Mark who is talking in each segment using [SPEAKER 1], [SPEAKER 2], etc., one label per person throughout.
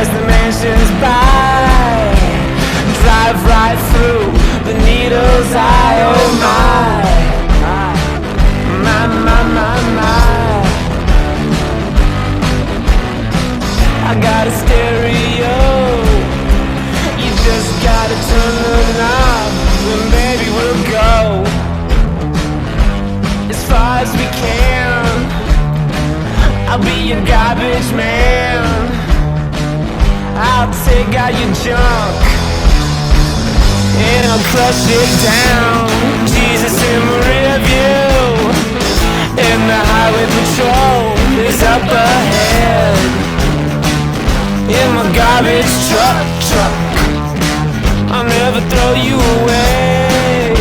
[SPEAKER 1] as the mansions by, drive right through the needle's eye. Oh my, my, my, my, my. I got a stereo, you just gotta turn the knob, and baby we'll go as far as we can. I'll be your garbage man, I'll take out your junk and I'll crush it down. Jesus in my rear view, and the highway patrol is up ahead in my garbage truck. I'll never throw you away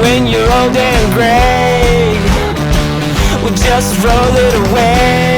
[SPEAKER 1] when you're old and gray. We'll just roll it away.